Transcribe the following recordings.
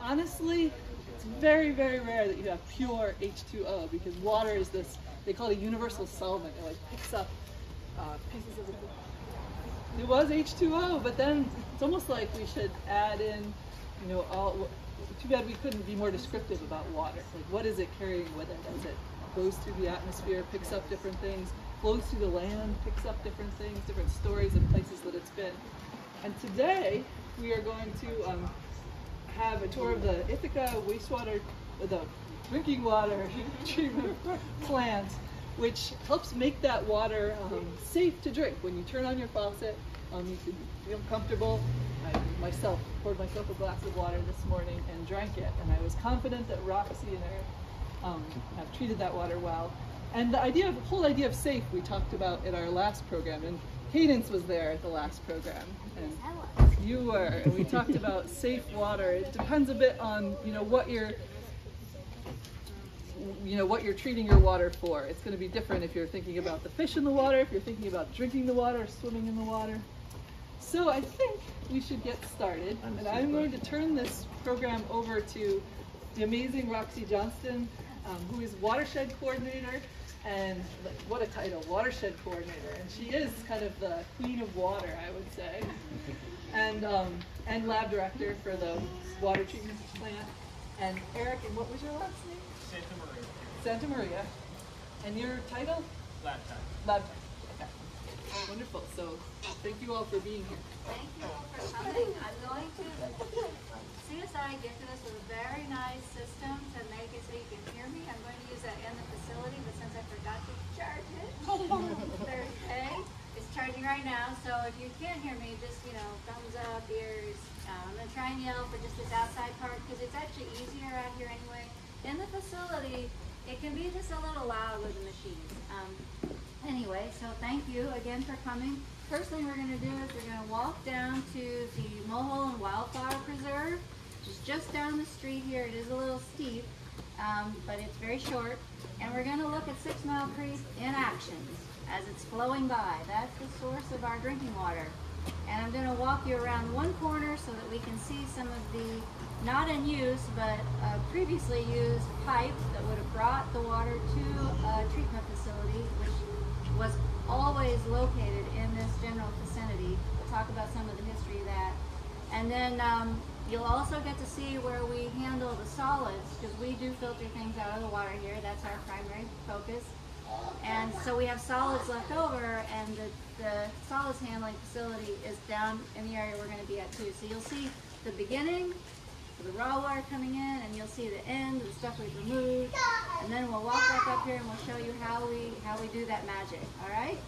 honestly, it's very, very rare that you have pure H2O, because water is this, they call it a universal solvent. It like picks up pieces of it. It was H2O, but then it's almost like we should add in, you know, all. Too bad we couldn't be more descriptive about water. Like, what is it carrying with it as it goes through the atmosphere, picks up different things, flows through the land, picks up different things, different stories and places that it's been. And today we are going to have a tour of the Ithaca wastewater, the drinking water treatment plant, which helps make that water safe to drink. When you turn on your faucet, you can feel comfortable. I myself poured myself a glass of water this morning and drank it, and I was confident that Roxy and Eric have treated that water well. And the whole idea of safe we talked about at our last program, and Cadence was there at the last program, and you were, and we talked about safe water. It depends a bit on what you're treating your water for. It's going to be different if you're thinking about the fish in the water, if you're thinking about drinking the water, swimming in the water. So I think we should get started, and I'm going to turn this program over to the amazing Roxy Johnston, who is watershed coordinator, and what a title, watershed coordinator, and she is kind of the queen of water, I would say, and lab director for the water treatment plant. And Eric, and what was your last name? Santa Maria. Santa Maria. And your title? Lab tech. Lab tech. Okay. Wonderful. So thank you all for being here. Thank you all for coming. I'm going to see as I get to this with a very nice system to make it so you can hear me. I'm going to use that in the facility, but since I forgot to charge it, there's it's charging right now. So if you can't hear me, just thumbs up, ears. I'm going to try and yell for just this outside part because it's actually easier out here anyway. In the facility, it can be just a little loud with the machines. Anyway, so thank you again for coming. First thing we're going to do is we're going to walk down to the Mohole and Wildflower Preserve, which is just down the street here. It is a little steep, but it's very short. And we're going to look at 6 Mile Creek in action as it's flowing by. That's the source of our drinking water. And I'm going to walk you around one corner so that we can see some of the not in use but previously used pipes that would have brought the water to a treatment facility, which was always located in this general vicinity. We'll talk about some of the history of that. And then you'll also get to see where we handle the solids, because we do filter things out of the water here. That's our primary focus. And so we have solids left over, and the solids handling facility is down in the area we're going to be at too. So you'll see the beginning, the raw water coming in, and you'll see the end, the stuff we've removed, and then we'll walk back up here and we'll show you how we do that magic. All right?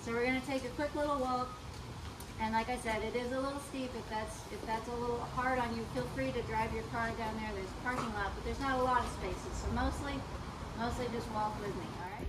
So we're going to take a quick little walk, and like I said, it is a little steep. If that's a little hard on you, feel free to drive your car down there. There's a parking lot, but there's not a lot of spaces, so mostly just walk with me. All right?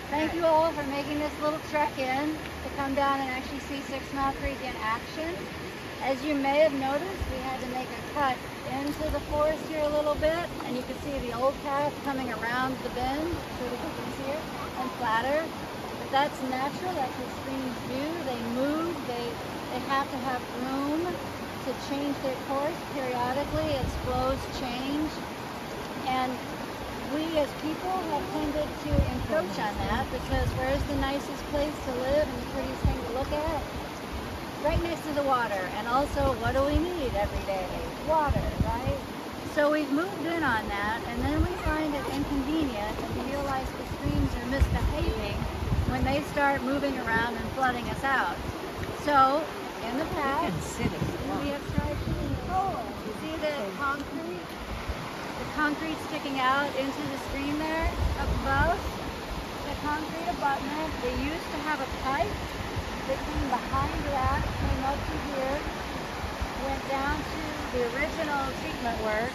Thank you all for making this little trek in to come down and actually see 6 Mile Creek in action. As you may have noticed, we had to make a cut into the forest here a little bit, and you can see the old path coming around the bend, sort of easier and flatter. But that's natural, that's what streams do. They move, they have to have room to change their course periodically as flows change. And we as people have tended to encroach on that, because where's the nicest place to live and the prettiest thing to look at? Right next to the water. And also, what do we need every day? Water, right? So we've moved in on that, and then we find it inconvenient and realize the streams are misbehaving when they start moving around and flooding us out. So, in the past, we have tried to control it. You see the concrete? Concrete sticking out into the stream there up above, the concrete abutment. They used to have a pipe that came behind that, came up to here, went down to the original treatment work,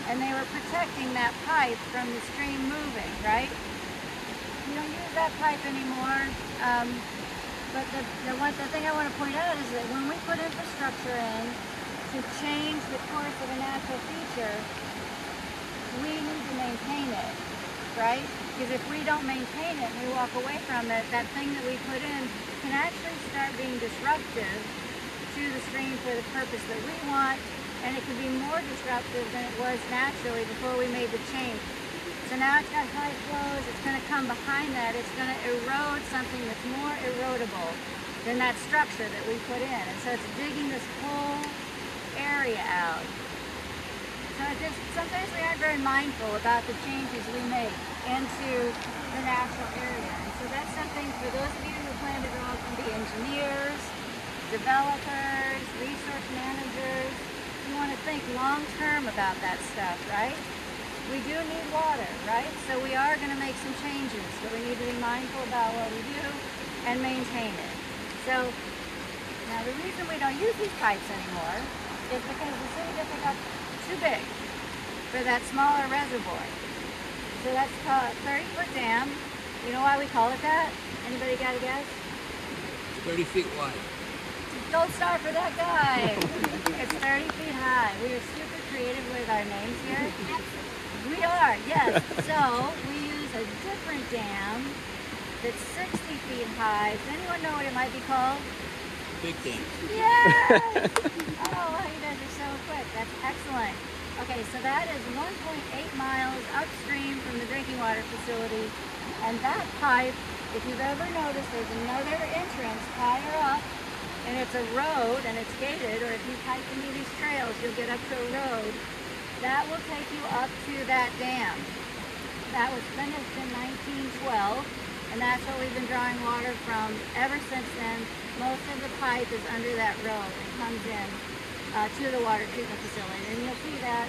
and they were protecting that pipe from the stream moving, right? We don't use that pipe anymore. But the thing I want to point out is that when we put infrastructure in to change the course of a natural feature, we need to maintain it, right? Because if we don't maintain it and we walk away from it, that thing that we put in can actually start being disruptive to the stream for the purpose that we want, and it could be more disruptive than it was naturally before we made the change. So now it's got high flows, it's going to come behind that, it's going to erode something that's more erodible than that structure that we put in. And so it's digging this whole area out. So sometimes we aren't very mindful about the changes we make into the natural area. And so that's something for those of you who plan to go out and be engineers, developers, resource managers, you want to think long-term about that stuff, right? We do need water, right? So we are going to make some changes, but we need to be mindful about what we do and maintain it. So now the reason we don't use these pipes anymore is because the city just got too big for that smaller reservoir. So that's called a 30-foot dam. You know why we call it that? Anybody got a guess? 30 feet wide. Gold star for that guy. It's 30 feet high. We are super creative with our names here. We are, yes. So we use a different dam that's 60 feet high. Does anyone know what it might be called? Big dam. Yes! Oh, you guys are so quick. That's excellent. Okay, so that is 1.8 miles upstream from the drinking water facility. And that pipe, if you've ever noticed, there's another entrance higher up, and it's a road, and it's gated, or if you hike any of these trails, you'll get up to a road. That will take you up to that dam. That was finished in 1912, and that's what we've been drawing water from ever since then. Most of the pipe is under that road and comes in to the water treatment facility, and you'll see that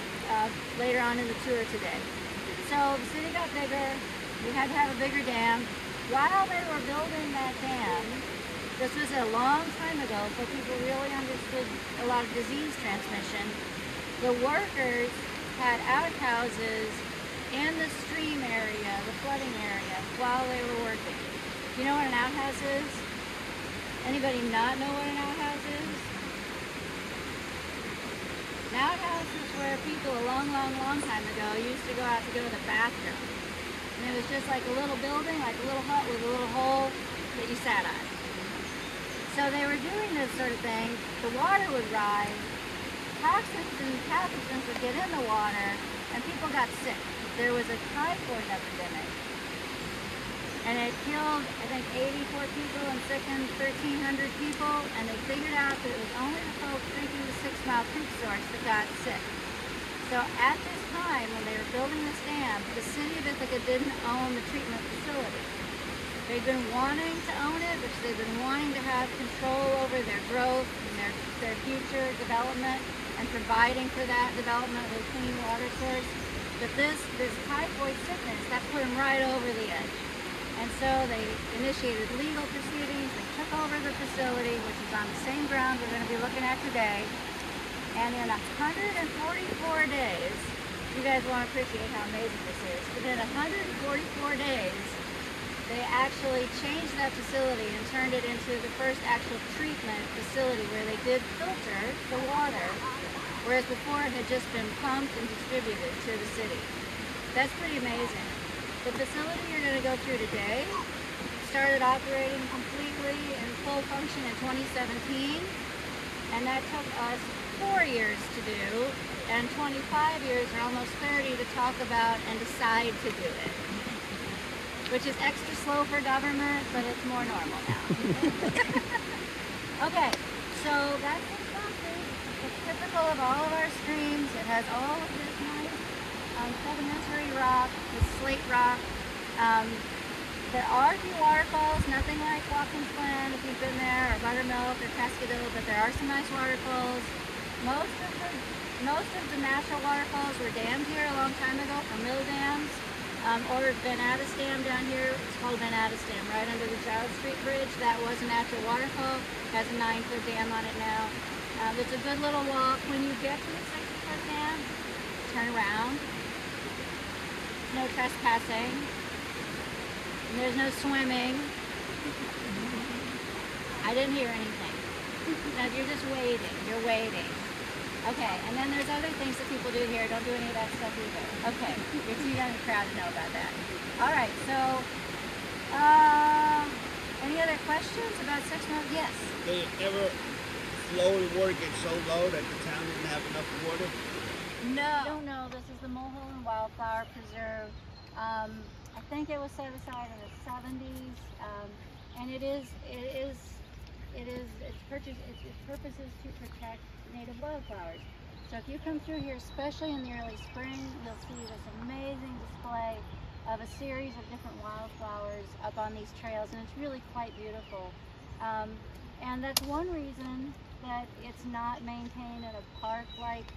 later on in the tour today. So the city got bigger, we had to have a bigger dam. While they were building that dam, this was a long time ago, so people really understood a lot of disease transmission. The workers had outhouses in the stream area, the flooding area, while they were working. You know what an outhouse is? Anybody not know what an outhouse is? An outhouse is where people a long time ago used to go out to go to the bathroom. And it was just like a little building, like a little hut with a little hole that you sat on. So they were doing this sort of thing. The water would rise, toxins and pathogens would get in the water, and people got sick. There was a typhoid epidemic, and it killed, I think, 84 people and sickened 1,300 people, and they figured out that it was only the folks drinking the 6 Mile Creek source that got sick. So at this time, when they were building this dam, the city of Ithaca didn't own the treatment facility. They'd been wanting to own it, because they've been wanting to have control over their growth and their future development and providing for that development of a clean water source. But this typhoid sickness, that put them right over the edge. And so they initiated legal proceedings, they took over the facility, which is on the same ground we're going to be looking at today. And in 144 days, you guys won't appreciate how amazing this is, but in 144 days, they actually changed that facility and turned it into the first actual treatment facility where they did filter the water, whereas before it had just been pumped and distributed to the city. That's pretty amazing. The facility you're going to go through today started operating completely in full function in 2017, and that took us 4 years to do, and 25 years or almost 30 to talk about and decide to do it. Which is extra slow for government, but it's more normal now. Okay, so that's the concrete. It's typical of all of our streams. It has all of this nice sedimentary rock, this slate rock. There are a few waterfalls, nothing like Watkins Glen if you've been there, or Buttermilk or Cascadillo, but there are some nice waterfalls. Most of the natural waterfalls were dammed here a long time ago from mill dams. Or Van Addis Dam down here, it's called Van Addis Dam, right under the Giles Street Bridge. That was a natural waterfall. It has a 9-foot dam on it now. It's a good little walk. When you get to the 60-foot dam, turn around. No trespassing. And there's no swimming. I didn't hear anything. No, you're just waiting. You're waiting. Okay, and then there's other things that people do here. Don't do any of that stuff either. Okay, you're too young a crowd to know about that. All right, so, any other questions about 6 months? Yes. Did it ever flow the water get so low that the town didn't have enough water? No. I don't know. This is the Mulholland and Wildflower Preserve. I think it was set aside in the 70s, and its purpose is to protect native wildflowers. So if you come through here, especially in the early spring, you'll see this amazing display of a series of different wildflowers up on these trails, and it's really quite beautiful. And that's one reason that it's not maintained in a park-like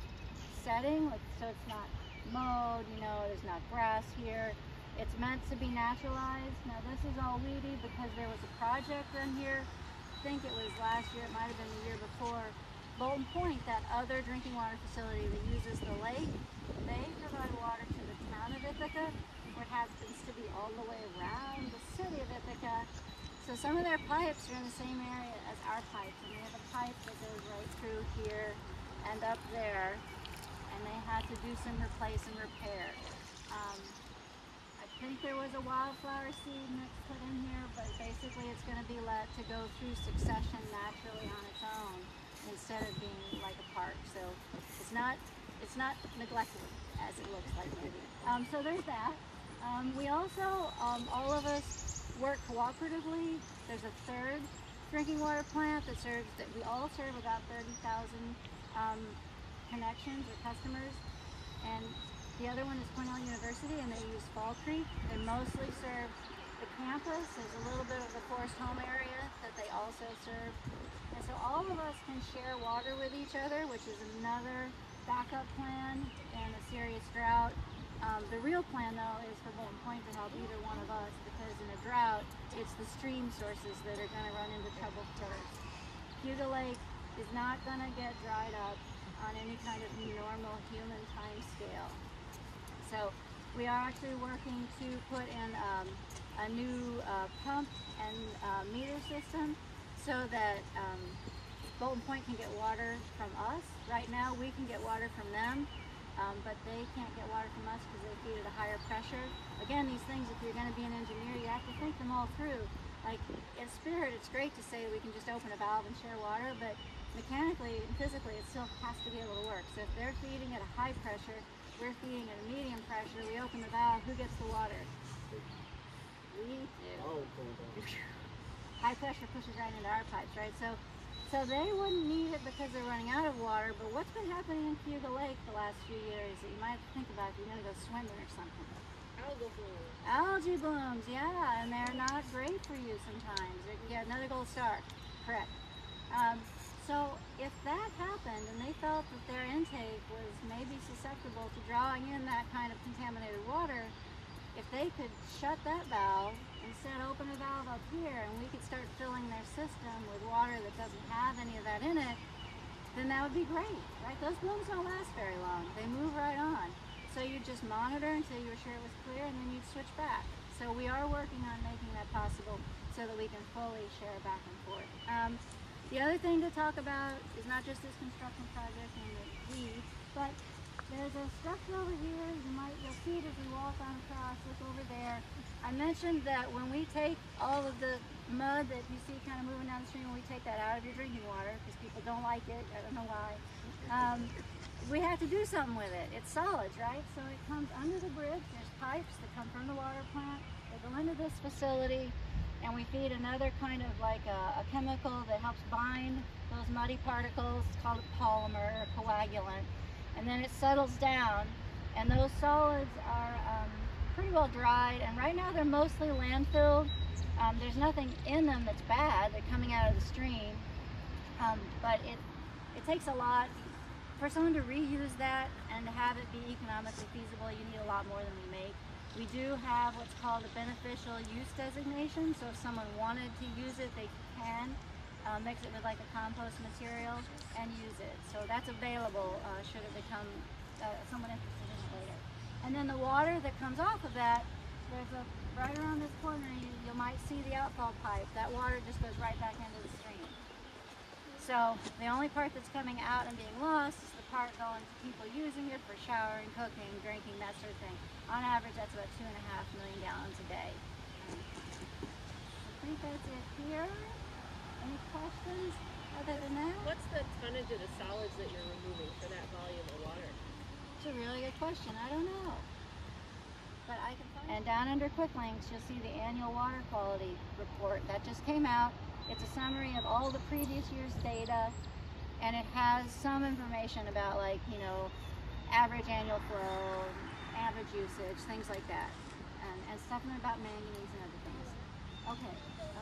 setting, so it's not mowed, there's not grass here. It's meant to be naturalized. Now this is all weedy because there was a project run here, I think it was last year, it might have been the year before. Bolton Point, that other drinking water facility that uses the lake, they provide water to the town of Ithaca, which happens to be all the way around the city of Ithaca. So some of their pipes are in the same area as our pipes, and they have a pipe that goes right through here and up there, and they had to do some replace and repair. I think there was a wildflower seed mix put in here, but basically it's going to be let to go through succession naturally on its own instead of being like a park. So it's not neglected as it looks like maybe. So there's that. We also, all of us work cooperatively. There's a third drinking water plant that we all serve about 30,000 connections or customers. And the other one is Cornell University, and they use Fall Creek. They mostly serve the campus. There's a little bit of the Forest Home area that they also serve. And so all of us can share water with each other, which is another backup plan in a serious drought. The real plan, though, is for Bolton Point to help either one of us, because in a drought, it's the stream sources that are going to run into trouble first. Ithaca Lake is not going to get dried up on any kind of normal human time scale. So we are actually working to put in a new pump and meter system so that Bolton Point can get water from us. Right now we can get water from them, but they can't get water from us because they feed at a higher pressure. Again, these things, if you're going to be an engineer, you have to think them all through. Like in spirit, it's great to say we can just open a valve and share water, but mechanically and physically it still has to be able to work. So if they're feeding at a high pressure, we're feeding at a medium pressure, we open the valve, who gets the water? We do. High pressure pushes right into our pipes, right? So they wouldn't need it because they're running out of water, but what's been happening in Ithaca Lake the last few years that you might have to think about if you're going to go swimming or something? Algal blooms. Algae blooms, yeah, and they're not great for you sometimes. Yeah, another gold star, correct. So if that happened and they felt that their intake was maybe susceptible to drawing in that kind of contaminated water, if they could shut that valve, instead open a valve up here, and we could start filling their system with water that doesn't have any of that in it, then that would be great, right? Those blooms don't last very long. They move right on. So you just monitor until you were sure it was clear, and then you'd switch back. So we are working on making that possible so that we can fully share back and forth. The other thing to talk about is not just this construction project and the weeds, but there's a structure over here. You'll see it as we walk on across. Look over there. I mentioned that when we take all of the mud that you see kind of moving down the stream, when we take that out of your drinking water, because people don't like it, I don't know why, we have to do something with it. It's solids, right? So it comes under the bridge. There's pipes that come from the water plant. They go into this facility, and we feed another kind of like a chemical that helps bind those muddy particles. It's called a polymer, a coagulant. And then it settles down, and those solids are pretty well dried, and right now they're mostly landfilled. There's nothing in them that's bad. They're coming out of the stream, but it takes a lot for someone to reuse that and to have it be economically feasible. You need a lot more than we make. We do have what's called a beneficial use designation, so if someone wanted to use it, they can mix it with like a compost material and use it. So that's available should it become someone interested in it later. And then the water that comes off of that, there's a, right around this corner, you might see the outfall pipe. That water just goes right back into the stream. So the only part that's coming out and being lost is the part going to people using it for showering, cooking, drinking, that sort of thing. On average, that's about 2.5 million gallons a day. I think that's it here. Any questions other than that? What's the tonnage of the solids that you're removing for that volume of water? It's a really good question. I don't know. But I can find. And down under quick links, you'll see the annual water quality report that just came out. It's a summary of all the previous year's data, and it has some information about, like, you know, average annual flow, average usage, things like that, and stuff about manganese and other things. Okay.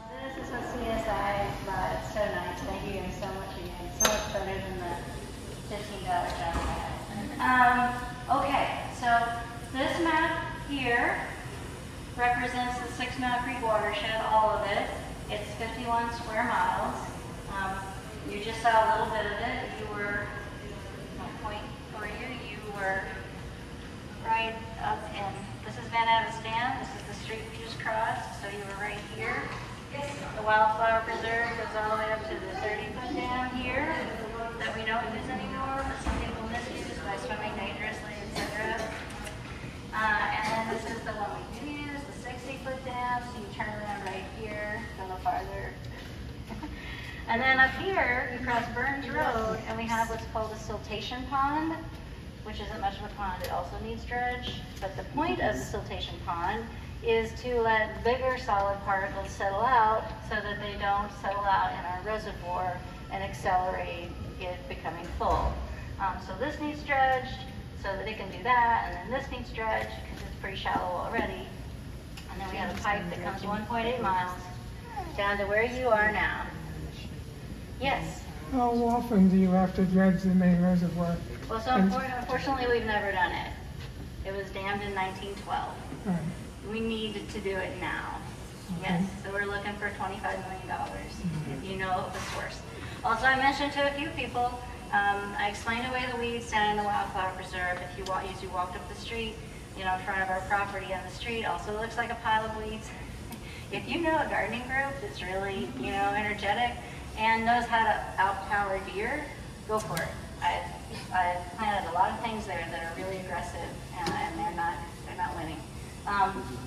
This is a CSI. It's so nice. Thank you guys so much again. So much better than the $15 job I had. Okay, so this map here represents the 6 Mile Creek watershed, all of it. It's 51 square miles. You just saw a little bit of it. You were, my point for you, you were right up in, this is Van Adams Dam, this is the street you just crossed, so you were right here. The Wildflower Preserve goes all the way up to the 30-foot dam here that we don't use anymore, but some people misuse by swimming dangerously, etc. And then this is the one we do use, the 60-foot dam, so you turn around right here, go no farther. And then up here, you cross Burns Road, and we have what's called a siltation pond, which isn't much of a pond, it also needs dredge. But the point of the siltation pond is to let bigger solid particles settle out so that they don't settle out in our reservoir and accelerate it becoming full. So this needs dredged so that it can do that, and then this needs dredged because it's pretty shallow already. And then we have a pipe that comes 1.8 miles down to where you are now. Yes? How often do you have to dredge the main reservoir? Well, so unfortunately, we've never done it. It was dammed in 1912. Right. We need to do it now. Okay. Yes, so we're looking for $25 million, if you know of the source. Also, I mentioned to a few people, I explained away the weeds down in the Wildflower Preserve. If you as you walked up the street, you know, in front of our property on the street, also looks like a pile of weeds. If you know a gardening group that's really, you know, energetic and knows how to outpower deer, go for it. I've planted a lot of things there that are really aggressive, and they're not winning.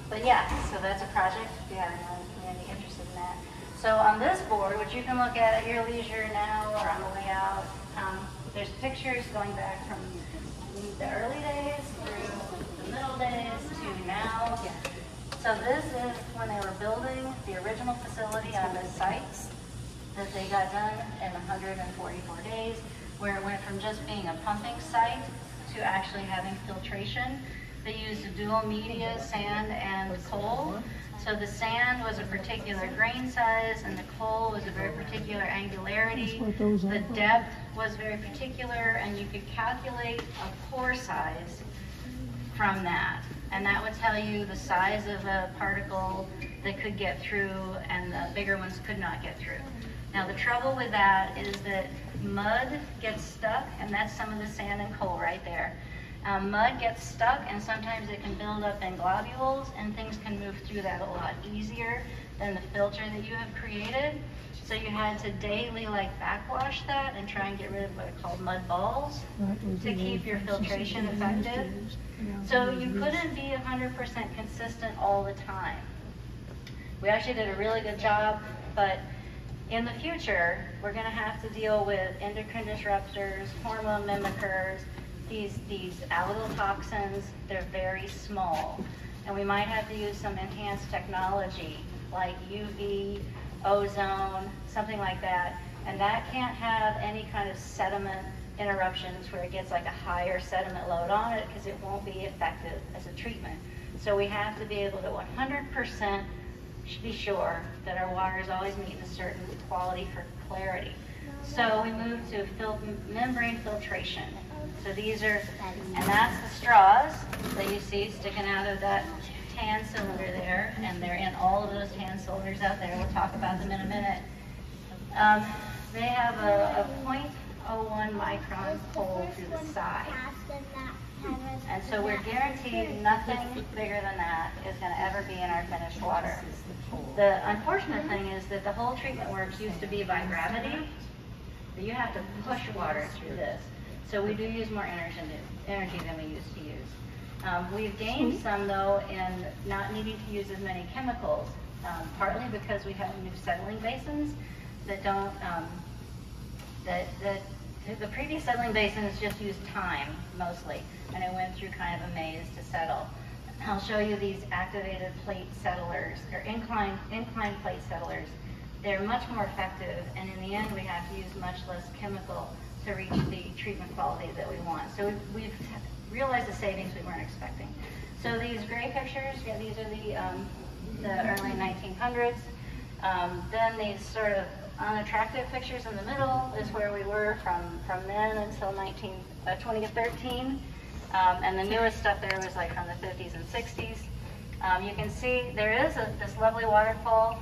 But yeah, so that's a project if you have anyone in the community interested in that. So on this board, which you can look at your leisure now or on the way out, there's pictures going back from the early days through the middle days to now. So this is when they were building the original facility on this site that they got done in 144 days, where it went from just being a pumping site to actually having filtration. They used a dual media, sand and coal. So the sand was a particular grain size and the coal was a very particular angularity. The depth was very particular, and you could calculate a pore size from that. And that would tell you the size of a particle that could get through and the bigger ones could not get through. Now the trouble with that is that mud gets stuck, and that's some of the sand and coal right there. Mud gets stuck, and sometimes it can build up in globules, and things can move through that a lot easier than the filter that you have created. So you had to daily backwash that and try and get rid of what are called mud balls to keep your filtration effective. So you couldn't be 100% consistent all the time. We actually did a really good job, but in the future, we're going to have to deal with endocrine disruptors, hormone mimickers, these algal toxins. They're very small. And we might have to use some enhanced technology like UV, ozone, something like that. And that can't have any kind of sediment interruptions where it gets like a higher sediment load on it, because it won't be effective as a treatment. So we have to be able to 100% be sure that our water is always meeting a certain quality for clarity. So we moved to membrane filtration. So these are, and that's the straws that you see sticking out of that tan cylinder there, and they're in all of those tan cylinders out there. We'll talk about them in a minute. They have a point 0.01 micron hole through the side. And so we're guaranteed nothing bigger than that is going to ever be in our finished water. The unfortunate thing is that the whole treatment works used to be by gravity, but you have to push water through this. So we do use more energy than we used to use. We've gained some, though, in not needing to use as many chemicals, partly because we have new settling basins that don't, the previous settling basins just used time, mostly, and it went through kind of a maze to settle. I'll show you these activated plate settlers, or inclined plate settlers. They're much more effective, and in the end, we have to use much less chemical to reach the treatment quality that we want. So we've realized the savings we weren't expecting. So these gray pictures, yeah, these are the early 1900s. Then these sort of unattractive pictures in the middle is where we were from then until 2013. And the newest stuff there was like from the 50s and 60s. You can see there is this lovely waterfall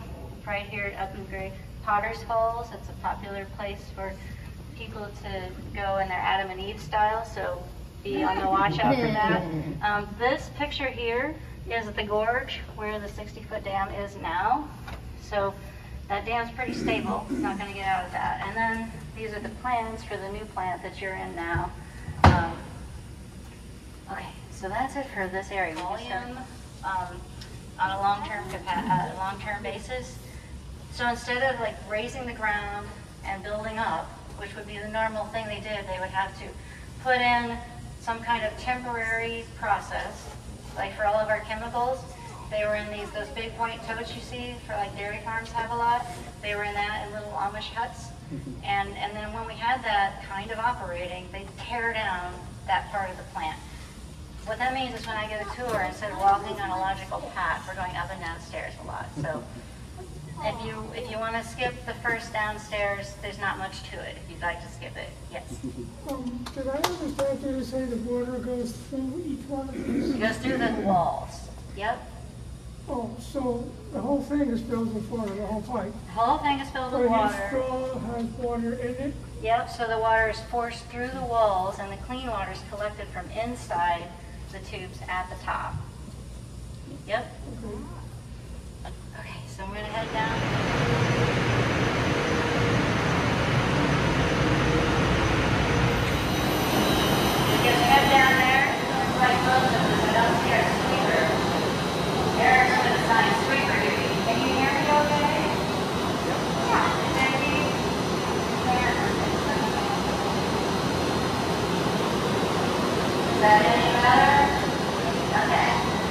right here up in gray, Potter's Falls. It's a popular place for people to go in their Adam and Eve style, so be on the watch out for that. This picture here is at the gorge where the 60-foot dam is now. So that dam's pretty stable. It's not going to get out of that. And then these are the plans for the new plant that you're in now. Okay, so that's it for this area. Volume on a long-term basis. So instead of like raising the ground and building up, which would be the normal thing they did, they would have to put in some kind of temporary process, like for all of our chemicals. They were in those big white totes you see for like dairy farms have a lot. They were in that in little Amish huts. And then when we had that kind of operating, they tear down that part of the plant. What that means is when I get a tour, instead of walking on a logical path, we're going up and down stairs a lot. So if you want to skip the first downstairs, there's not much to it. If you'd like to skip it, yes. Did I understand you to say the water goes through each one of these? It goes through the walls. Yep. Oh, so the whole thing is filled with water, the whole pipe? The whole thing is filled with Each water. straw has water in it? Yep, so the water is forced through the walls and the clean water is collected from inside the tubes at the top. Yep. Okay, so I'm going to head down. You can head down there, right close to the downstairs sweeper. There's some of the sign sweeper duty. Can you hear me okay? Yeah. Maybe there. Is that any better? Okay.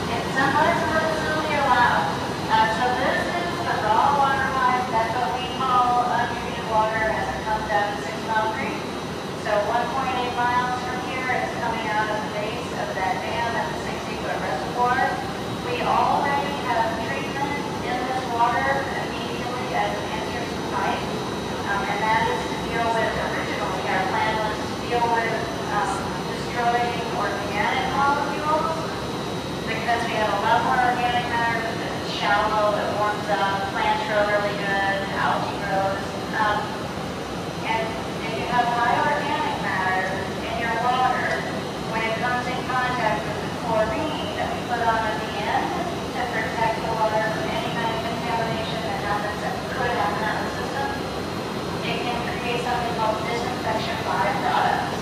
It's somewhat facility allowed. So this is the raw water pipe. That's what we call untreated water as it comes out of 6 Mile Creek. So 1.8 miles from here, it's coming out of the base of that dam at the 60-foot reservoir. We already have treatment in this water immediately as it enters the pipe. And that is to deal with, originally our plan was to deal with destroying organic molecules, because we have a lot more organic matter. It's shallow, it warms up, plants grow really good, algae grows. And if you have high organic matter in your water, when it comes in contact with the chlorine that we put on at the end to protect the water from any kind of contamination that happens that could happen out of the system, it can create something called disinfection byproducts.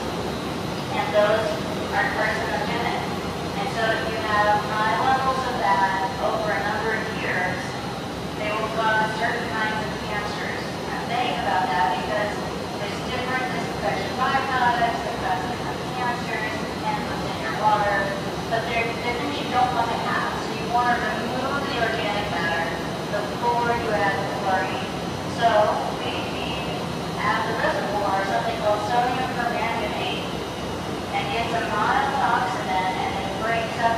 And those are carcinogenic. And so if you have high levels of that over a number of years, they will cause certain kinds of cancers. Now think about that, because there's different disinfection byproducts that cause different cancers and within your water, but they're things you don't want to have. So you want to remove the organic matter before you add the chlorine. So we feed at the reservoir something called sodium permanganate, and it's a monoxidant, and it breaks up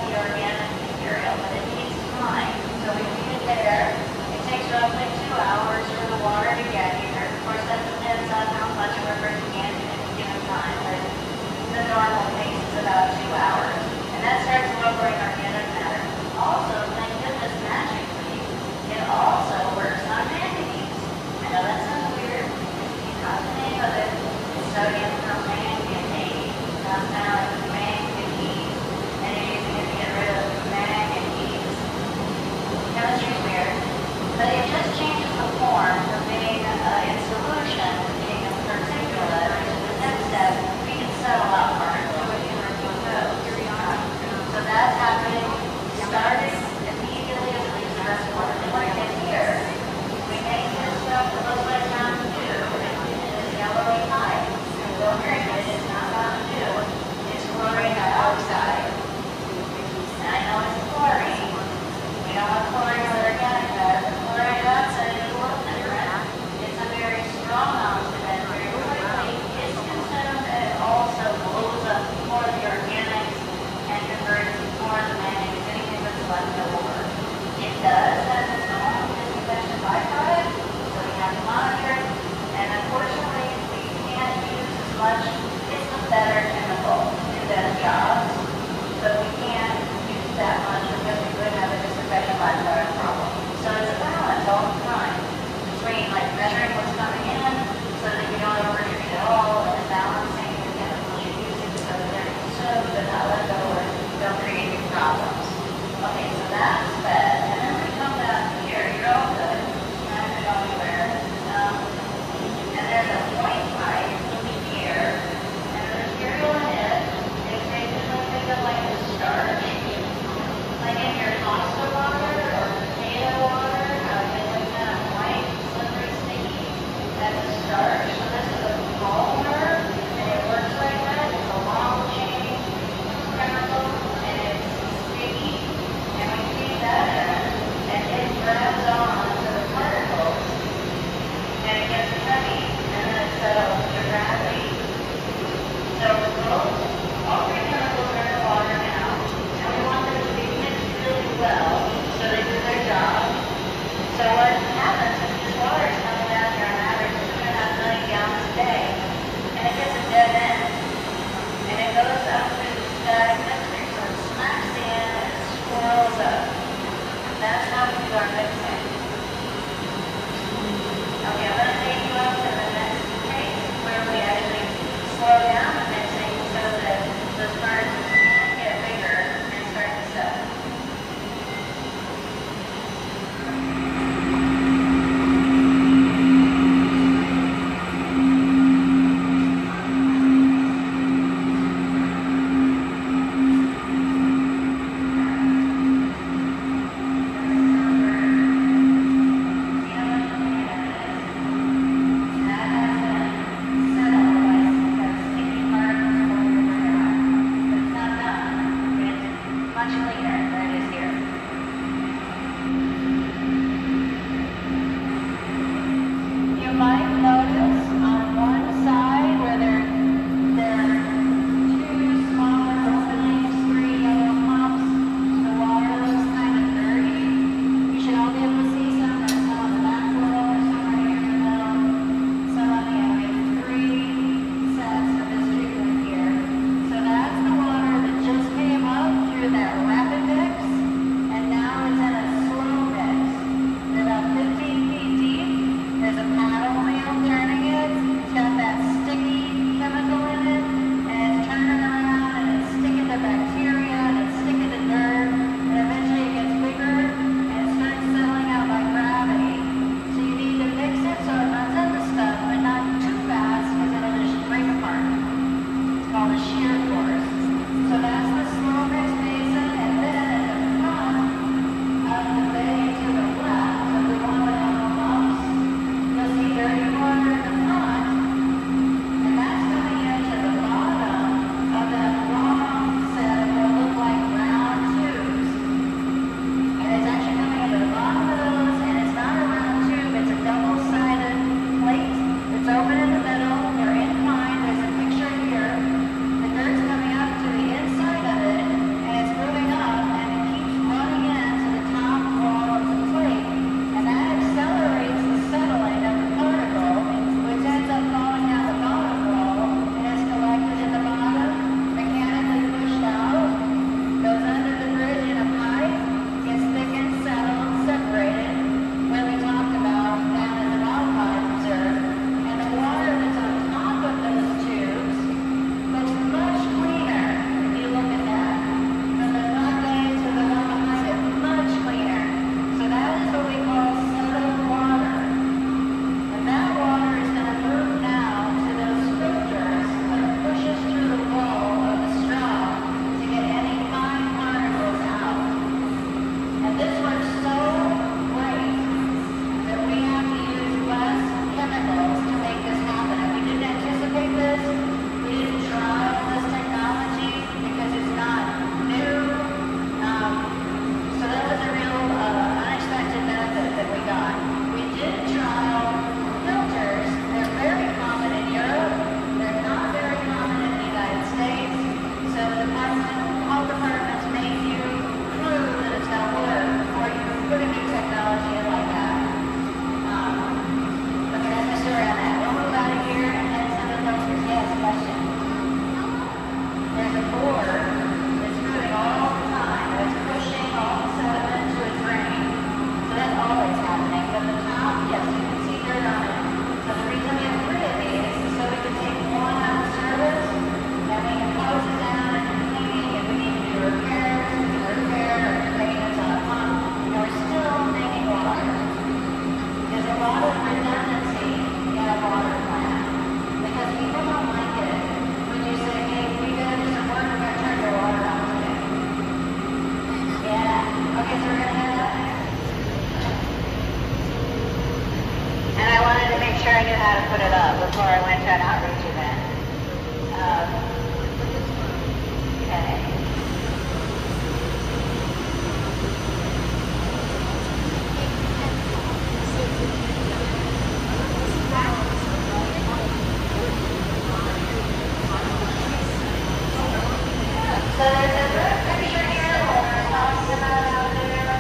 So there's a good picture here of what we're talking about out there.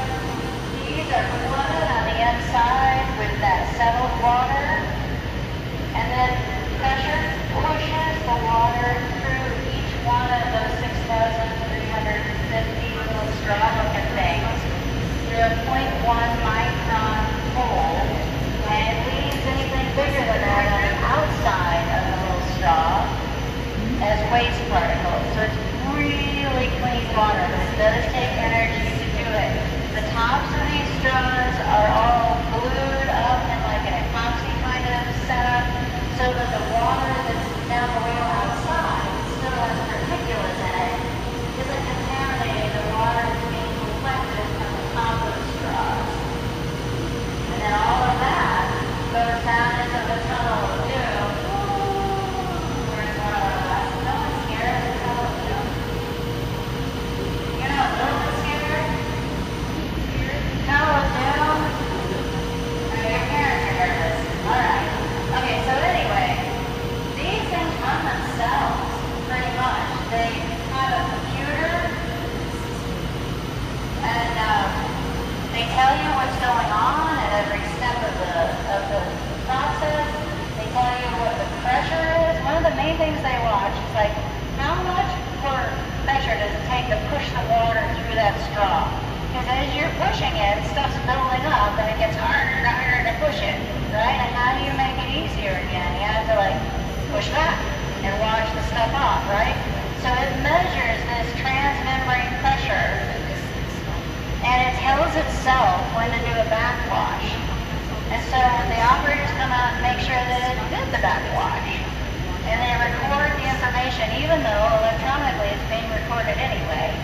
These are flooded on the inside with that settled water. And then pressure pushes the water through each one of those 6,350 little straw-looking things through a 0.1 micron hole. And it leaves anything bigger than that on the outside of the little straw as waste particles. So it's really clean water, but it does take energy to do it. The tops of these straws are all glued up in like an epoxy kind of setup so that the water that's down below outside still has particulates in it, isn't contaminating the water that's being collected from the top of the straws. And then all of that goes down into the tunnel of doom. Where's one of us? No one's scared of the tunnel of doom. You're not a little bit scared? Tunnel of doom? Or your parents are nervous. Alright. Okay, so anyway, these things run themselves, pretty much. They have a computer, and they tell you what's going on at every step of the process. They tell you what the pressure is. One of the main things they watch is like, how much pressure does it take to push the water through that straw? Because as you're pushing it, stuff's building up and it gets harder and harder to push it, right? And how do you make it easier again? You have to like push back and wash the stuff off, right? So it measures this transmembrane pressure and it tells itself when to do a backwash. And so the operators come out and make sure that it did the backwash. And they record the information, even though electronically it's being recorded anyway.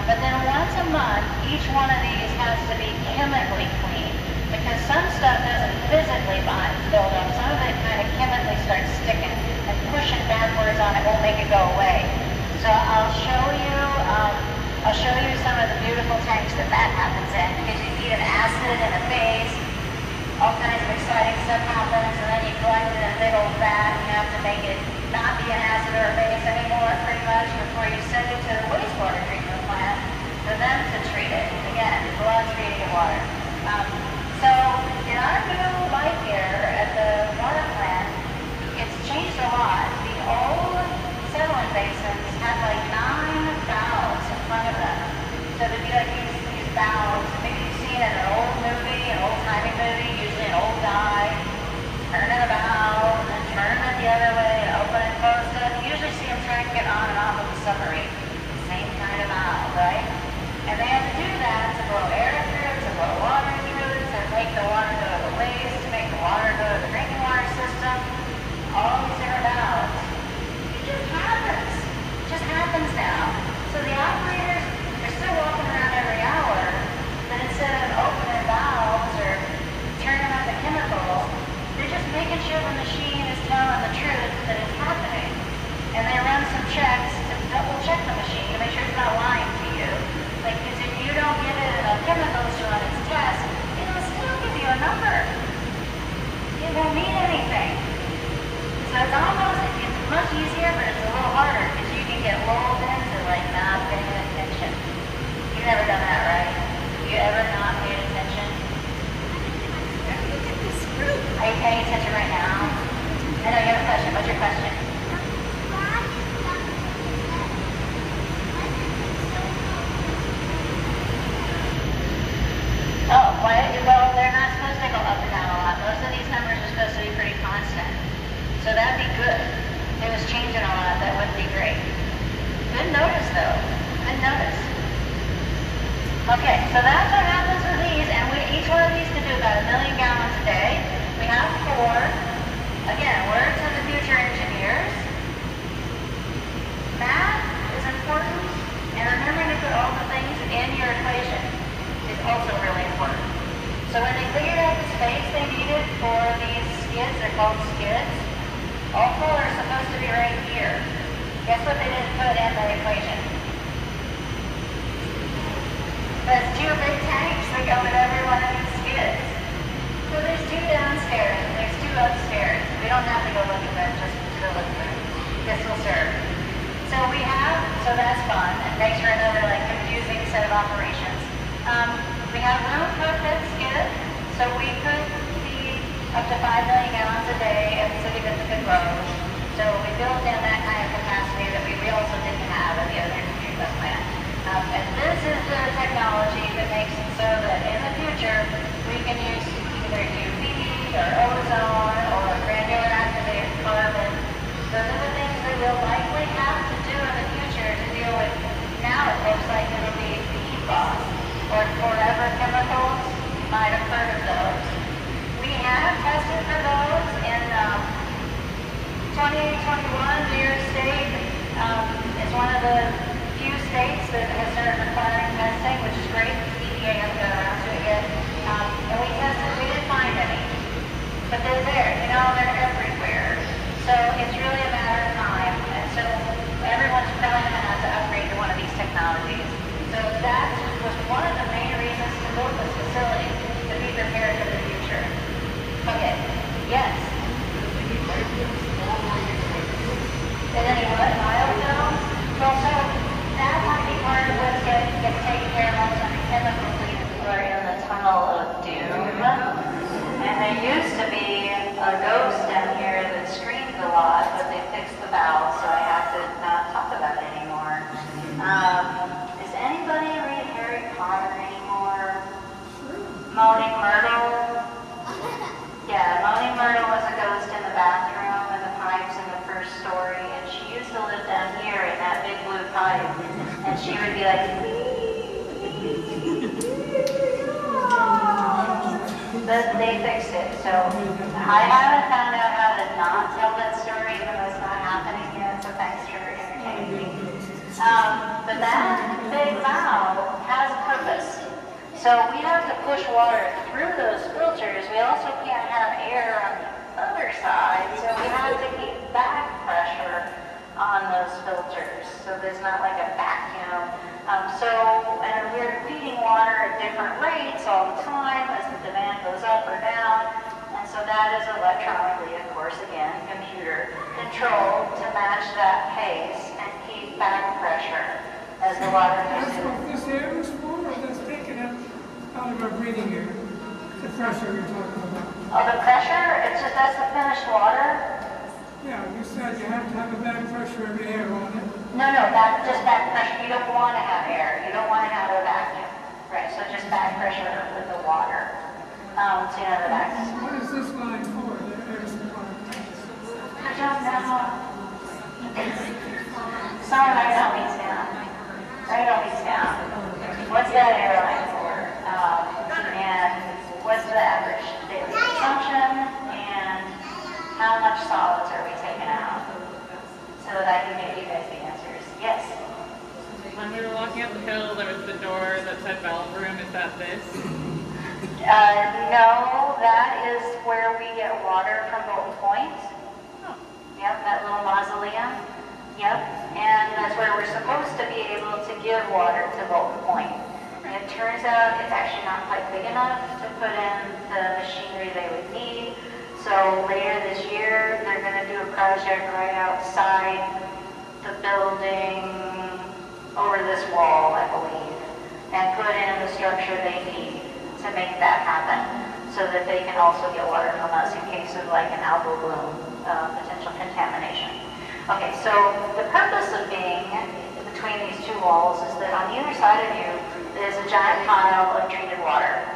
But then once a month, each one of these has to be chemically cleaned, because some stuff doesn't physically build up. Some of it kind of chemically starts sticking, and pushing backwards on it won't make it go away. So I'll show you some of the beautiful tanks that happens in, because you feed an acid and a base, all kinds of exciting stuff happens, and then you collect it in a big old vat, and you have to make it not be an acid or a base anymore, pretty much, before you send it to the wastewater treatment plant for them to treat it. Again, blood treating of water. So in our new life here at the water plant, it's changed a lot. The old settling basins had like 9 valves in front of them. So there'd be like these valves. Maybe you've seen it in an old movie, an old-timey movie, usually an old guy, turning a valve, and then turning it the other way, and open and close it. You usually see them trying to get on and off of the submarine. Same kind of valve, right? And they had to do that to blow air through it, to blow water through it, to make the water go to the waste, to make the water go to the drinking water system. All these different valves. It just happens. It just happens now. So the operators, they're still walking around every hour, but instead of opening valves or turning up the chemicals, they're just making sure the machine is telling the truth that it's happening. And they run some checks to double check the machine to make sure it's not lying to you. Like, because if you don't give it enough chemicals to run its test, it'll still give you a number. It won't mean anything. So it's much easier, but it's a little harder because you can get lulled into like not paying attention. You've never done that, right? Have you ever not paid attention? Are you paying attention right now? I know you have a question. What's your question? Oh, well, they're not supposed to go up and down a lot. Most of these numbers are supposed to be pretty constant. So that'd be good. If it was changing a lot, that wouldn't be great. Good notice, though. Good notice. Okay, so that's what happens with these, and each one of these could do about 1 million gallons a day. We have 4. Again, words of the future engineers. Math is important, and remembering to put all the things in your equation is also really important. So when they figured out the space they needed for these skids, they're called skids, all 4 are supposed to be right here. Guess what they didn't put in the equation? There's 2 big tanks that go in every one of these skids. So there's 2 downstairs and there's 2 upstairs. We don't have to go look at them, just to look at them. This will serve. So so that's fun. It makes for another like confusing set of operations. We have room to put skid, so we could feed up to 5 million gallons a day if the city of Ithaca grows. So we built in that kind of capacity that we also didn't have at the other treatment plant. And this is the technology that makes it so that in the future we can use either UV or ozone or granular activated carbon. Those are the things that we'll likely have to do in the future to deal with. Now it looks like it'll be PFAS or forever chemicals. You might have heard of those. We have tested for those in 2021. New York State is one of the few states that has started requiring testing, which is great. The EPA hasn't got around to it yet. And we tested, we didn't find any. But they're there, you know, they're everywhere. So it's really a matter of time. And so everyone's probably going to have to upgrade to one of these technologies. So that was one of the main reasons to build this facility, to be prepared for the future. Okay, yes. Is any what milestones? Well, so that might be part of what gets taken care of on the chemical fleet who are in the tunnel of doom. And there used to be a ghost down here that screamed a lot, but they fixed the valve, so I have to not talk about it anymore. Does anybody read Harry Potter anymore? Moaning Myrtle? Yeah, Moaning Myrtle was a ghost in the bathroom and the pipes in the first story, and she used to live down here in that big blue pipe, and she would be like, but they fixed it, so I haven't found out how to not tell that story, even though it's not happening yet, so thanks for entertaining me. But that big valve has a purpose. So we have to push water through those filters. We also can't have air on the other side, so we have to keep back pressure on those filters, so there's not like a vacuum. And we're feeding water at different rates all the time as the demand goes up or down, and so that is electronically, of course, again, computer controlled to match that pace and keep back pressure as the water moves That's what this air is for, or that's taken out of our breathing air? The pressure you're talking about. Oh, the pressure? It's just, that's the finished water? Yeah, you said you have to have a back pressure of air on it. No, that's just back pressure. You don't want to have air. You don't want to have a vacuum. Right, so just back pressure with the water. So you know the vacuum. What is this line for, the air supply? I don't know. Someone might help me down. Write these down. What's that air line for? And what's the average daily consumption? And how much solids are we taking out? So that I can give you guys the answers. Yes? When we were walking up the hill, there was the door that said valve room. Is that this? No, that is where we get water from Bolton Point. Oh. Yep, that little mausoleum. Yep, and that's where we're supposed to be able to give water to Bolton Point. And it turns out it's actually not quite big enough to put in the machinery they would need. So later this year, they're going to do a project right outside the building, over this wall, I believe, and put in the structure they need to make that happen, so that they can also get water from us in case of like an algal bloom, potential contamination. Okay, so the purpose of being between these two walls is that on either side of you is a giant pile of treated water.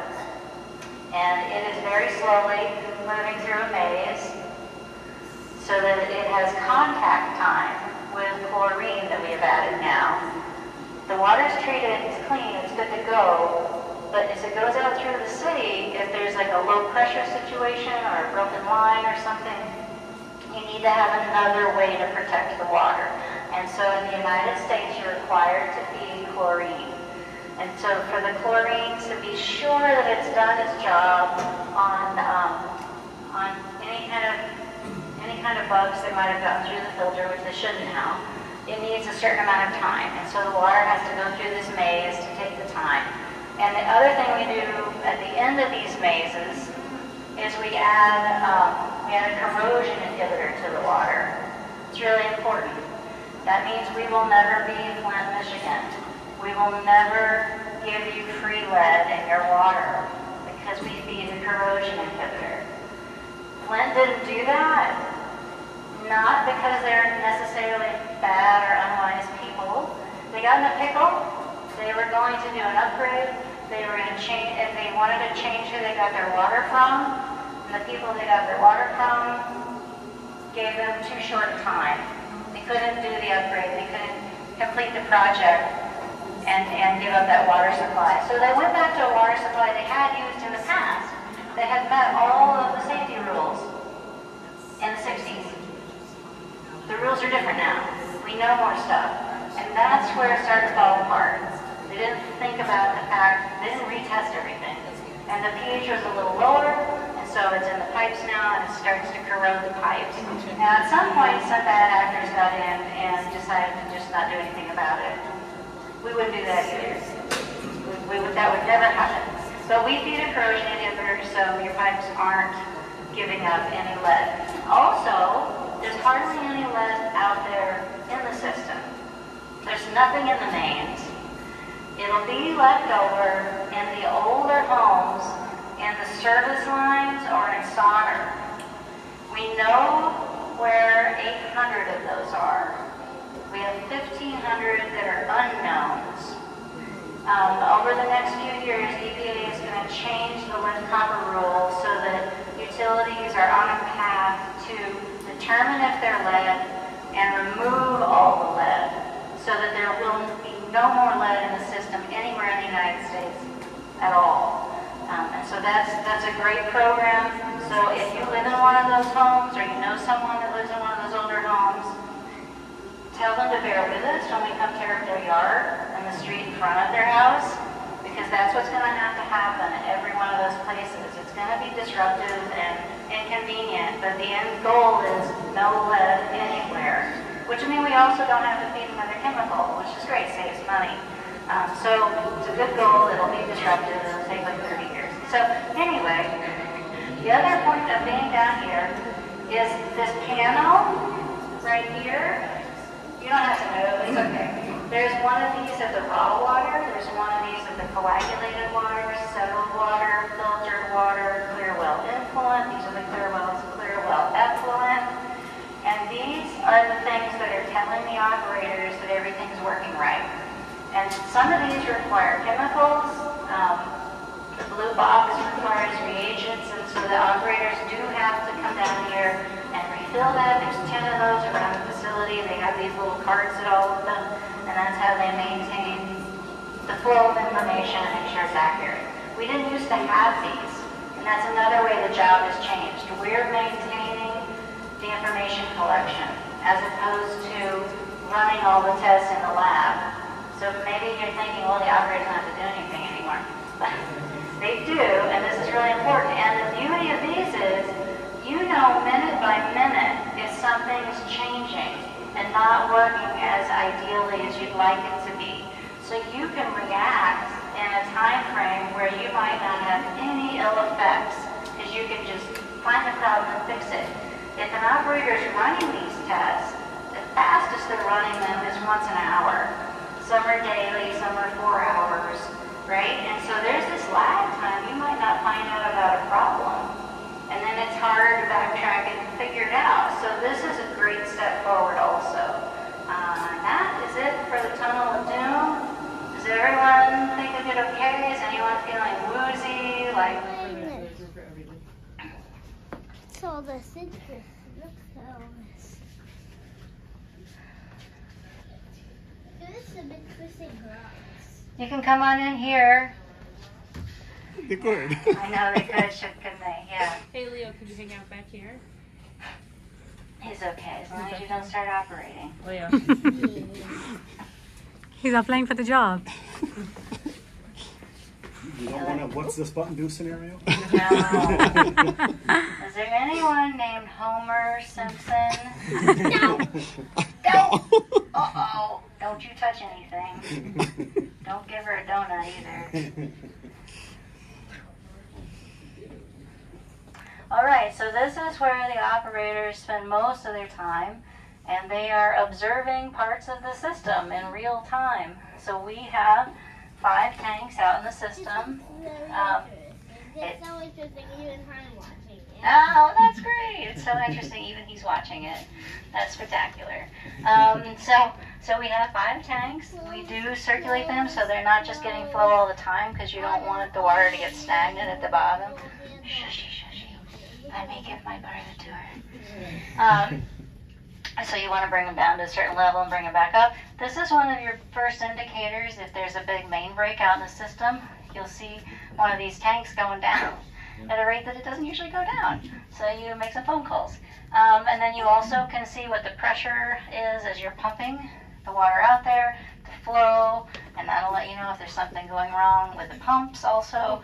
And it is very slowly moving through a maze so that it has contact time with chlorine that we have added now. The water is treated, it's clean, it's good to go, but as it goes out through the city, if there's like a low pressure situation or a broken line or something, you need to have another way to protect the water. And so in the United States, you're required to feed chlorine. And so for the chlorine to be sure that it's done its job on any kind of bugs that might have gotten through the filter, which they shouldn't now, it needs a certain amount of time. And so the water has to go through this maze to take the time. And the other thing we do at the end of these mazes is we add a corrosion inhibitor to the water. It's really important. That means we will never be We will never give you free lead in your water because we feed a corrosion inhibitor. Flint didn't do that, not because they're necessarily bad or unwise people. They got in a pickle. They were going to do an upgrade. They were going to change, if they wanted to change who they got their water from, and the people they got their water from gave them too short a time. They couldn't do the upgrade. They couldn't complete the project and give up that water supply. So they went back to a water supply they had used in the past. They had met all of the safety rules in the 60s. The rules are different now. We know more stuff. And that's where it started to fall apart. They didn't think about the fact, they didn't retest everything. And the pH was a little lower, and so it's in the pipes now, and it starts to corrode the pipes. Now at some point, some bad actors got in and decided to just not do anything about it. We wouldn't do that either. That would never happen. But we feed a corrosion inhibitor so your pipes aren't giving up any lead. Also, there's hardly any lead out there in the system. There's nothing in the mains. It'll be left over in the older homes, in the service lines, or in solder. We know where 800 of those are. We have 1,500 that are unknowns. Over the next few years, EPA is going to change the lead copper rule so that utilities are on a path to determine if they're lead and remove all the lead so that there will be no more lead in the system anywhere in the United States at all. And so that's a great program. So if you live in one of those homes or you know someone that lives in one of those older homes, tell them to bear with us when we come tear up their yard and the street in front of their house, because that's what's going to have to happen at every one of those places. It's going to be disruptive and inconvenient, but the end goal is no lead anywhere, which I mean we also don't have to feed another chemical, which is great, saves money. So it's a good goal. It'll be disruptive. It'll take like 30 years. So anyway, the other point of being down here is this panel right here. You don't have to move, it's okay. There's one of these at the raw water, there's one of these at the coagulated water, settled water, filtered water, clear well influent. These are the clear wells, clear well effluent. And these are the things that are telling the operators that everything's working right. And some of these require chemicals. The blue box requires reagents, and so the operators do have to come down here and refill that. There's 10 of those around the facility. They have these little carts at all of them, and that's how they maintain the flow of information and make sure it's accurate. We didn't used to have these, and that's another way the job has changed. We're maintaining the information collection as opposed to running all the tests in the lab. So maybe you're thinking, well, the operators don't have to do anything anymore. But they do, and this is really important. And the beauty of these is, you know minute by minute if something is changing and not working as ideally as you'd like it to be. So you can react in a time frame where you might not have any ill effects, because you can just find the problem and fix it. If an operator is running these tests, the fastest they're running them is once an hour. Some are daily, some are 4 hours, right? And so there's this lag time. You might not find out about a problem, and then it's harder to backtrack and figure it out. So this is a great step forward also. That is it for the Tunnel of Doom. Does everyone think they did okay? Is anyone feeling woozy? Like, so the citrus looks so. This is a bit twisted grass. you can come on in here. They could. I know they could, couldn't they? Yeah. Hey Leo, could you hang out back here? He's okay, as long as you don't start operating. Leo. He's applying for the job. You don't want to, what's this button do scenario? No. Is there anyone named Homer Simpson? No. Don't. Uh-oh. Don't you touch anything. Don't give her a donut either. All right, so this is where the operators spend most of their time. and they are observing parts of the system in real time. So we have 5 tanks out in the system. It's so interesting, even I'm watching it. Oh, that's great. It's so interesting, even he's watching it. That's spectacular. So we have 5 tanks. We do circulate them so they're not just getting flow all the time, because you don't want the water to get stagnant at the bottom. Shushy, shushy. Let me give my part of the tour. So you want to bring them down to a certain level and bring them back up. This is one of your first indicators if there's a big main break out in the system. You'll see one of these tanks going down at a rate that it doesn't usually go down. So you make some phone calls. And then you also can see what the pressure is as you're pumping the water out there, the flow, and that'll let you know if there's something going wrong with the pumps also.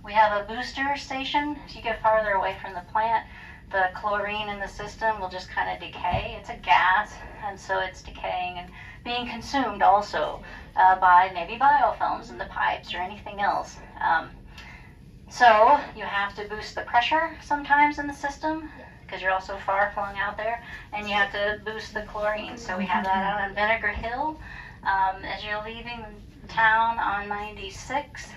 We have a booster station. As you get farther away from the plant, the chlorine in the system will just kind of decay. It's a gas, and so it's decaying and being consumed also by maybe biofilms in the pipes or anything else. So you have to boost the pressure sometimes in the system because you're also far flung out there, and you have to boost the chlorine. So we have that out on Vinegar Hill. As you're leaving town on 96,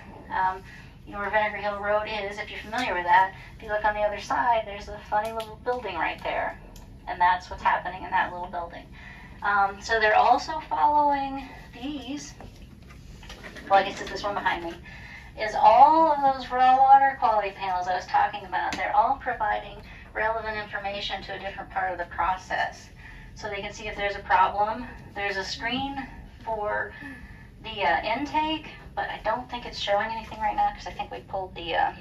you know where Vinegar Hill Road is, if you're familiar with that. If you look on the other side, there's a funny little building right there, and that's what's happening in that little building. So they're also following these, well, I guess it's this one behind me, is all of those raw water quality panels I was talking about. They're all providing relevant information to a different part of the process. So they can see if there's a problem. There's a screen for the intake, but I don't think it's showing anything right now because I think we pulled the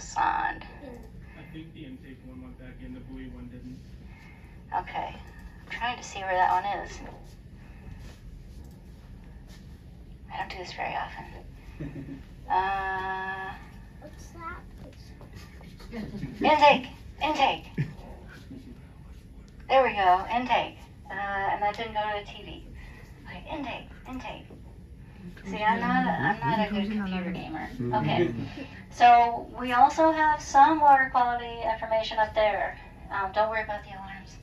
sonde. I think the intake one went back in, the buoy one didn't. Okay, I'm trying to see where that one is. I don't do this very often. What's that? Intake. There we go, intake. And that didn't go to the TV. Okay, intake. See, I'm not a good computer gamer. Okay, so we also have some water quality information up there. Don't worry about the alarms.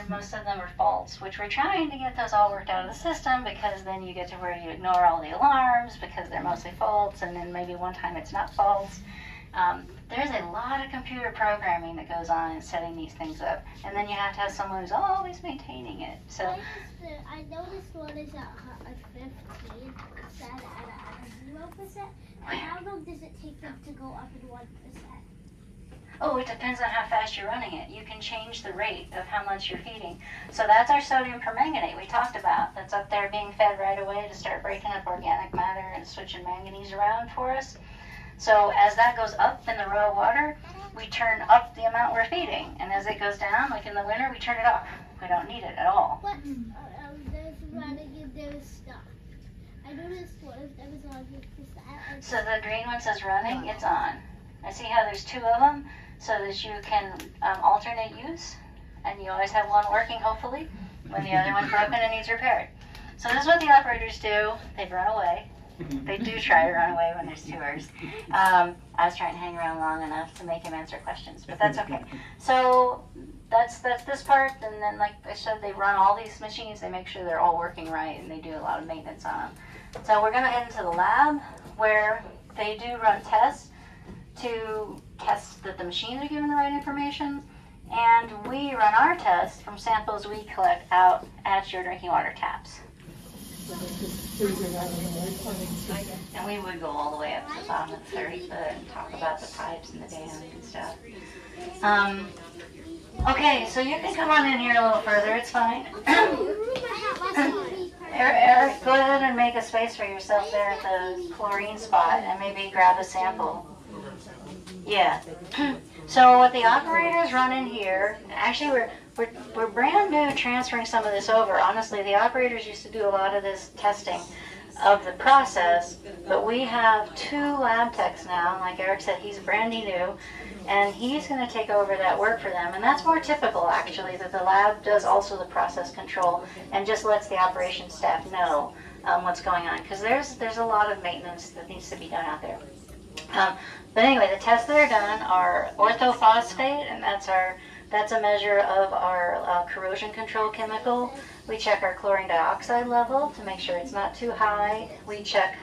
Most of them are faults, which we're trying to get those all worked out of the system, because then you get to where you ignore all the alarms because they're mostly faults, and then maybe one time it's not faults. There's a lot of computer programming that goes on in setting these things up, and then you have to have someone who's always maintaining it. So I noticed one is at 15, set at 0%. How long does it take them to go up in 1%? Oh, it depends on how fast you're running it. You can change the rate of how much you're feeding. So that's our sodium permanganate we talked about. That's up there being fed right away to start breaking up organic matter and switching manganese around for us. So as that goes up in the raw water, we turn up the amount we're feeding. And as it goes down, like in the winter, we turn it off. We don't need it at all. But there's running and there's stuff. I noticed one of them is on 50%. So the green one says running, it's on. I see how there's 2 of them, so that you can alternate use, and you always have one working, hopefully, when the other one's broken and needs repaired. So this is what the operators do. They've run away. They do try to run away when there's tours. I was trying to hang around long enough to make him answer questions, but that's okay. So that's this part, and then like I said, they run all these machines. They make sure they're all working right, and they do a lot of maintenance on them. So we're going to head into the lab where they do run tests to test that the machines are giving the right information, and we run our tests from samples we collect out at your drinking water taps. And we would go all the way up to the bottom of the 30-foot and talk about the pipes and the dams and stuff. Okay, so you can come on in here a little further, it's fine. Eric, go ahead and make a space for yourself there at the chlorine spot and maybe grab a sample. Yeah. So what the operators run in here, actually we're brand new transferring some of this over. Honestly, the operators used to do a lot of this testing of the process, but we have 2 lab techs now. Like Eric said, he's brand new, and he's going to take over that work for them. And that's more typical, actually, that the lab does also the process control and just lets the operations staff know what's going on, because there's a lot of maintenance that needs to be done out there. But anyway, the tests that are done are orthophosphate, and that's a measure of our corrosion control chemical. We check our chlorine dioxide level to make sure it's not too high. We check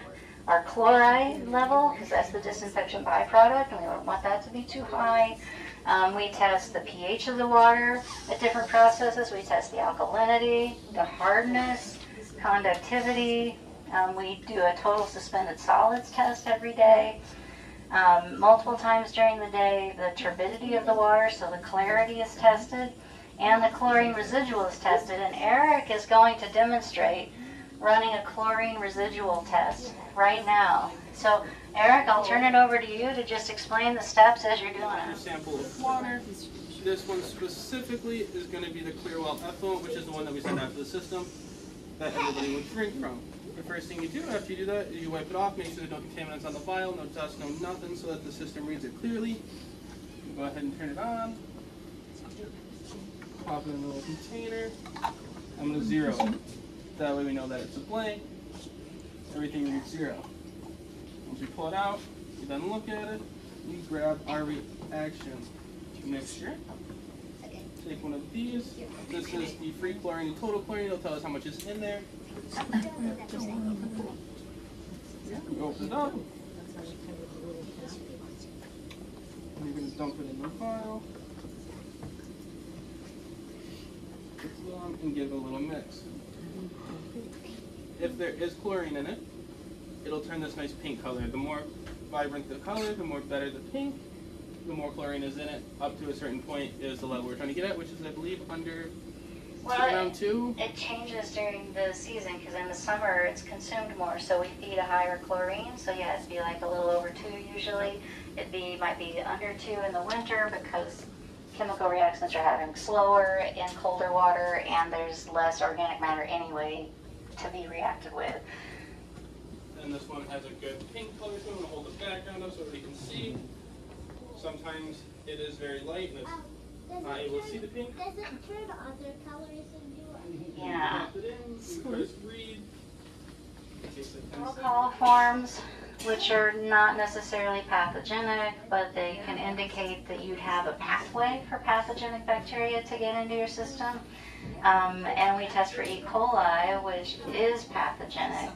our chloride level, because that's the disinfection byproduct, and we don't want that to be too high. We test the pH of the water at different processes. We test the alkalinity, the hardness, conductivity. We do a total suspended solids test every day. Multiple times during the day, the turbidity of the water, so the clarity is tested, and the chlorine residual is tested. And Eric is going to demonstrate running a chlorine residual test right now. So Eric, I'll turn it over to you to just explain the steps as you're doing A it. sample of water. This one specifically is going to be the clear well effluent, which is the one that we send out to the system that everybody would drink from. The first thing you do after you do that is you wipe it off, make sure there's no contaminants on the vial, no dust, no nothing, so that the system reads it clearly. Go ahead and turn it on. Pop it in a little container. I'm going to 0 it. That way we know that it's a blank. Everything reads 0. Once we pull it out, you then look at it, you grab our reaction mixture. Take one of these. This is the free chlorine and total chlorine. It'll tell us how much is in there. We open it up. You're going to dump it in the vial. Put it on and give it a little mix. If there is chlorine in it, it'll turn this nice pink color. The more vibrant the color, the more better the pink. The more chlorine is in it, up to a certain point is the level we're trying to get at, which is, I believe, under around 2. It changes during the season, because in the summer it's consumed more, so we feed a higher chlorine. So yeah, it'd be like a little over 2 usually. Might be under 2 in the winter, because chemical reactions are happening slower in colder water, and there's less organic matter anyway to be reacted with. And this one has a good pink color, so I'm going to hold the background up so we can see. Sometimes it is very light and it's not able to see the pink. Does it turn other colors into it? Yeah. Pop it in, we just read. Coliforms, which are not necessarily pathogenic, but they can indicate that you'd have a pathway for pathogenic bacteria to get into your system. And we test for E. coli, which is pathogenic.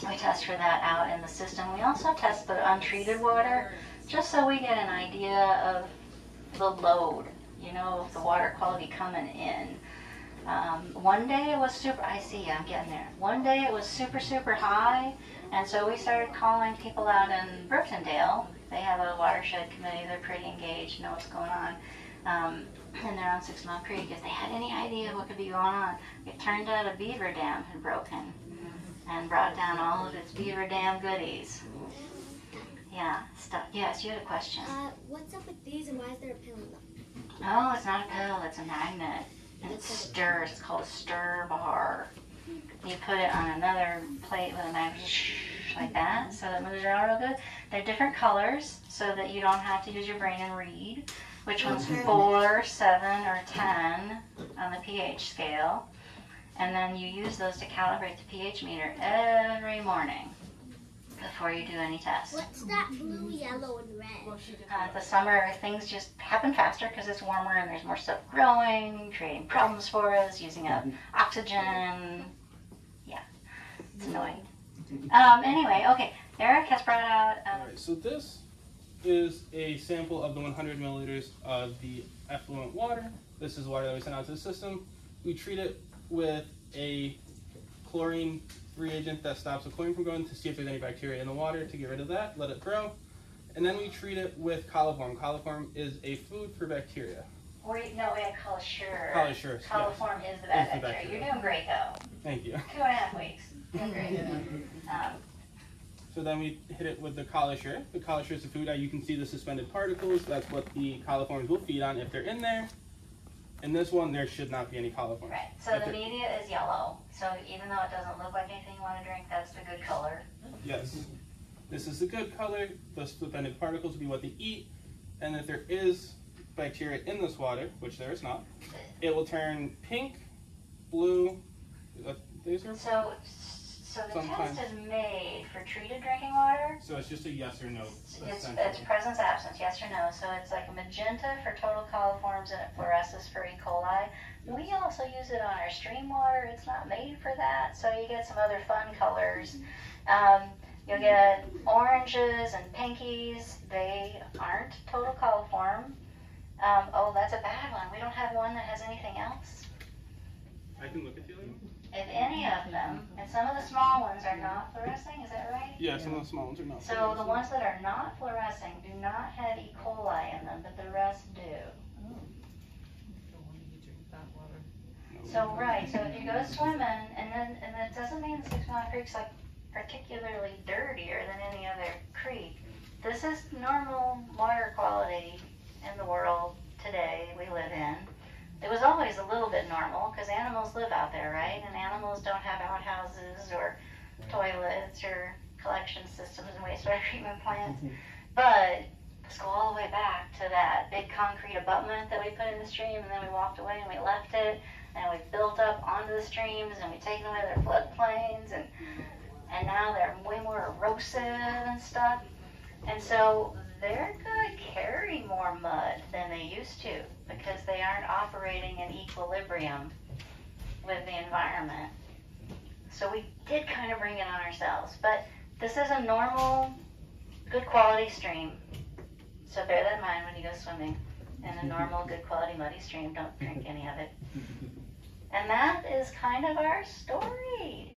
We test for that out in the system. We also test the untreated water, just so we get an idea of the load, of the water quality coming in. One day it was I'm getting there. One day it was super, super high, and so we started calling people out in Brooktondale. They have a watershed committee, they're pretty engaged, know what's going on. And they're on 6 Mile Creek. If they had any idea what could be going on, it turned out a beaver dam had broken and brought down all of its beaver dam goodies. Yeah, stuff. Yes, you had a question. What's up with these and why is there a pill in them? Oh, it's not a pill, it's a magnet. And it stirs. It's called a stir bar. You put it on another plate with a magnet like that, so it moves around real good. They're different colors, so that you don't have to use your brain and read which one's 4, 7, or 10 on the pH scale. And then you use those to calibrate the pH meter every morning before you do any tests. What's that blue, yellow, and red? The summer, things just happen faster because it's warmer and there's more stuff growing, creating problems for us, using up oxygen. Yeah, it's annoying. Anyway, okay, Eric has brought out... Alright, so this is a sample of the 100 milliliters of the effluent water. This is water that we send out to the system. We treat it with a chlorine reagent that stops the chlorine from going to see if there's any bacteria in the water, to get rid of that, let it grow. And then we treat it with coliform. Coliform is a food for bacteria. We had Colisure. Colisure, Coliform yes. is the bad bacteria. You're doing great, though. Thank you. 2.5 weeks. Doing great. So then we hit it with the Colisure. The Colisure is the food. You can see the suspended particles. That's what the coliforms will feed on if they're in there. In this one, there should not be any coliforms. Right. So the media is yellow. So even though it doesn't look like anything you want to drink, that's the good color. Yes. This is the good color. The suspended particles will be what they eat. And if there is bacteria in this water, which there is not, it will turn pink, blue. So So the sometimes. test is made for treated drinking water. So it's just a yes or no. It's presence, absence, yes or no. So it's like a magenta for total coliforms and it fluoresces for E. coli. We also use it on our stream water. It's not made for that, so you get some other fun colors. You'll get oranges and pinkies. They aren't total coliform. Oh, that's a bad one. We don't have one that has anything else. I can look at the other one. If any of them, and some of the small ones are not fluorescing, is that right? Yeah, some of the small ones are not. So the ones that are not fluorescing do not have E. coli in them, but the rest do. So right, so if you go swimming, and it doesn't mean the 6 Mile Creek's like particularly dirtier than any other creek. This is normal water quality in the world today we live in. It was always a little bit normal because animals live out there, right? And animals don't have outhouses or toilets or collection systems and wastewater treatment plants. But let's go all the way back to that big concrete abutment that we put in the stream, and then we walked away and we left it, and we built up onto the streams, and we've taken away their floodplains, and now they're way more erosive and stuff. And so they're going to carry more mud than they used to because they aren't operating in equilibrium with the environment. So we did kind of bring it on ourselves. But this is a normal, good quality stream. So bear that in mind when you go swimming in a normal, good quality muddy stream. Don't drink any of it. And that is kind of our story.